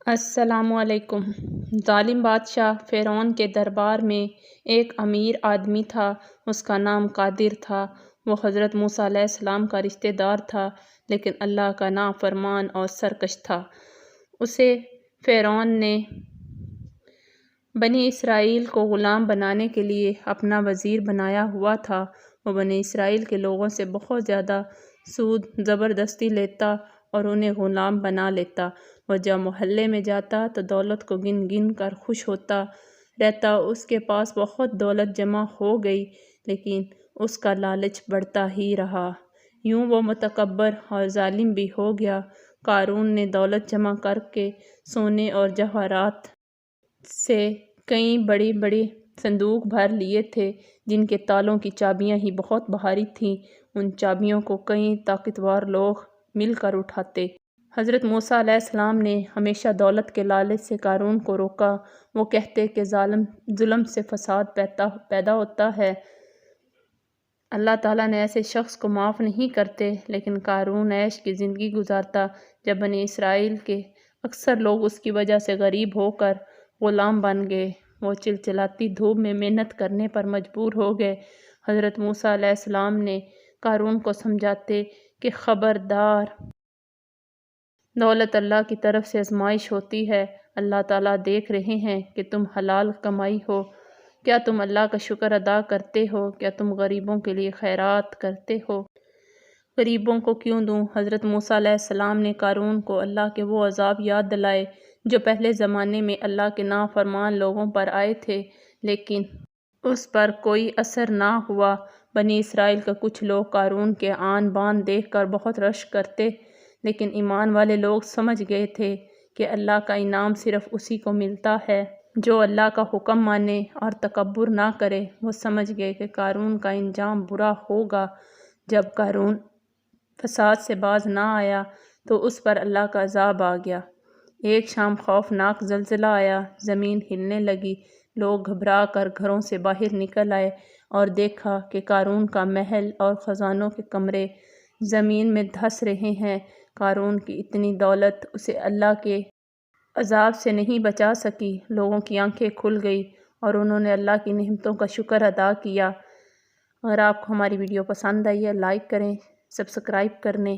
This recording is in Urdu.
السلام علیکم۔ ظالم بادشاہ فرعون کے دربار میں ایک امیر آدمی تھا۔ اس کا نام قادر تھا۔ وہ حضرت موسیٰ علیہ السلام کا رشتہ دار تھا، لیکن اللہ کا نافرمان اور سرکش تھا۔ اسے فرعون نے بنی اسرائیل کو غلام بنانے کے لیے اپنا وزیر بنایا ہوا تھا۔ وہ بنی اسرائیل کے لوگوں سے بہت زیادہ سود زبردستی لیتا اور انہیں غلام بنا لیتا۔ وہ جب محلے میں جاتا تو دولت کو گن گن کر خوش ہوتا رہتا۔ اس کے پاس بہت دولت جمع ہو گئی، لیکن اس کا لالچ بڑھتا ہی رہا۔ یوں وہ متکبر اور ظالم بھی ہو گیا۔ قارون نے دولت جمع کر کے سونے اور جواہرات سے کئی بڑی بڑی صندوق بھر لیے تھے، جن کے تالوں کی چابیاں ہی بہت بھاری تھیں۔ ان چابیوں کو کئی طاقتور لوگ مل کر اٹھاتے۔ حضرت موسیٰ علیہ السلام نے ہمیشہ دولت کے لالچ سے قارون کو روکا۔ وہ کہتے کہ ظلم سے فساد پیدا ہوتا ہے، اللہ تعالیٰ نے ایسے شخص کو معاف نہیں کرتے۔ لیکن قارون عیش کی زندگی گزارتا۔ جب بنی اسرائیل کے اکثر لوگ اس کی وجہ سے غریب ہو کر غلام بن گئے، وہ چلچلاتی دھوپ میں محنت کرنے پر مجبور ہو گئے۔ حضرت موسیٰ علیہ السلام نے قارون کو سمجھاتے کہ خبردار، دولت اللہ کی طرف سے آزمائش ہوتی ہے۔ اللہ تعالیٰ دیکھ رہے ہیں کہ تم حلال کمائی ہو۔ کیا تم اللہ کا شکر ادا کرتے ہو؟ کیا تم غریبوں کے لیے خیرات کرتے ہو؟ غریبوں کو کیوں دوں؟ حضرت موسیٰ علیہ السلام نے قارون کو اللہ کے وہ عذاب یاد دلائے جو پہلے زمانے میں اللہ کے نافرمان لوگوں پر آئے تھے، لیکن اس پر کوئی اثر نہ ہوا۔ بنی اسرائیل کے کچھ لوگ قارون کے آن بان دیکھ کر بہت رشک کرتے، لیکن ایمان والے لوگ سمجھ گئے تھے کہ اللہ کا انعام صرف اسی کو ملتا ہے جو اللہ کا حکم مانے اور تکبر نہ کرے۔ وہ سمجھ گئے کہ قارون کا انجام برا ہوگا۔ جب قارون فساد سے باز نہ آیا تو اس پر اللہ کا عذاب آ گیا۔ ایک شام خوفناک زلزلہ آیا، زمین ہلنے لگی، لوگ گھبرا کر گھروں سے باہر نکل آئے اور دیکھا کہ قارون کا محل اور خزانوں کے کمرے زمین میں دھس رہے ہیں۔ قارون کی اتنی دولت اسے اللہ کے عذاب سے نہیں بچا سکی۔ لوگوں کی آنکھیں کھل گئی اور انہوں نے اللہ کی نعمتوں کا شکر ادا کیا۔ اگر آپ کو ہماری ویڈیو پسند آئی ہے، لائک کریں، سبسکرائب کرنے